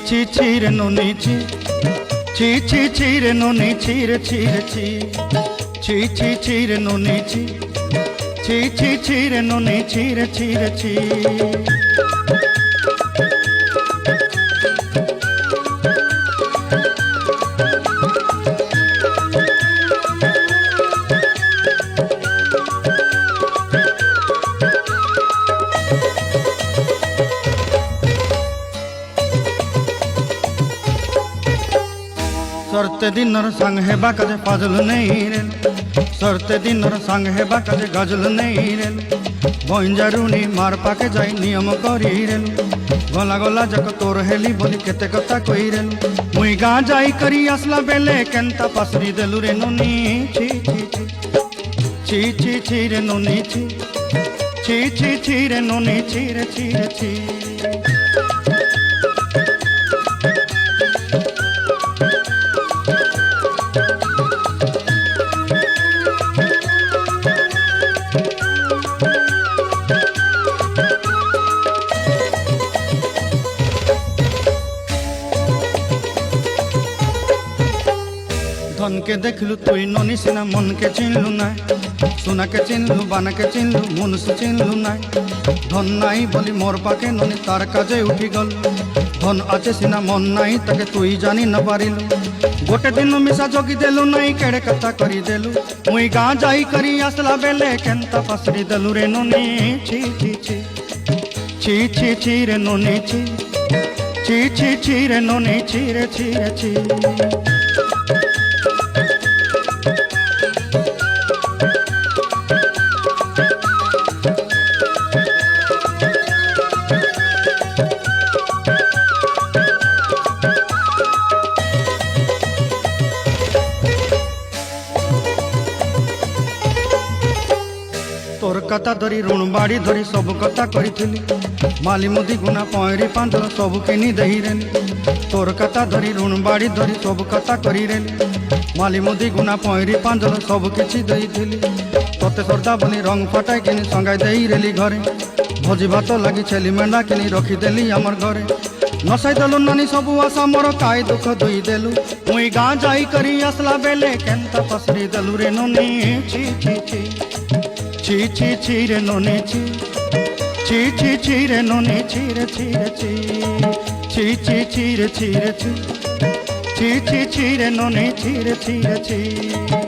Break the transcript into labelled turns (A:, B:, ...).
A: ছি ছি রে নুনি ছি ছি ছি ছি রে নুনি ছি রে ছি রে ছি ছি ছি ছি রে নুনি ছি ছি ছি ছি রে নুনি ছি রে ছি রে ছি। सरते दिनर संग हेबा काजे फाजल नहीं रे सरते दिनर संग हेबा काजे गजल नहीं रे बंजारुनी मार पाके जाई नियम करी रे गला गला जक तोर हेली बोली केते कथा कही रे मुई गाँ जाई करी आसला बेले केंता पासरी देलु रे नुनी छी छी छी छी छी रे नुनी छी छी छी छी रे नुनी छी रे छी रे छी। धन के देखलु तुई ननी सिना मन के चिन्हलु ना सोना के चिन्हलु बाना के चिन्हलु मुनुष चिन्हलु ना धन नाई बोली मोर पाके ननी तार काजे उठी गल धन आचे सिना मन नाई ताके तुई जानी न पारिलु गोटे दिन मिसा जोगी देलु नाई केड़े कथा करी देलु मुई गाँ जाई करी आसला बेले केंता पासरी देलु रे ननी छी छी छी छी छी छी रे ननी छी छी छी छी रे ननी छी रे छी रे छी। तोर कथा धरी ऋण बाड़ी धरी सब कथा करी माली मुदी गुना पहरी पांदर सब किनी दही रेली तोर कथा धरी ऋण बाड़ी धरी सब कथा करी रेली माली मुदी गुना पहरी पांदर सब किछि दही तोते सरदा बोली रंग फटाई किनी संगाई दही रेली घरे भोजी भात लगी छेली मेंढा किनी रखी देली आमर घरे नसाई देलु नानी सबु आशा मोर काय दुख दुई देलु मुई गाँ जाई करी आसला बेले केंता पसरी देलु रे ननी छी छी छी छी छी छी रे ननी छी छी छी छी रे ननी छी रे छी रे छी छी छी छी रे छी रे छी छी छी छी रे ननी छी रे छी रे छी।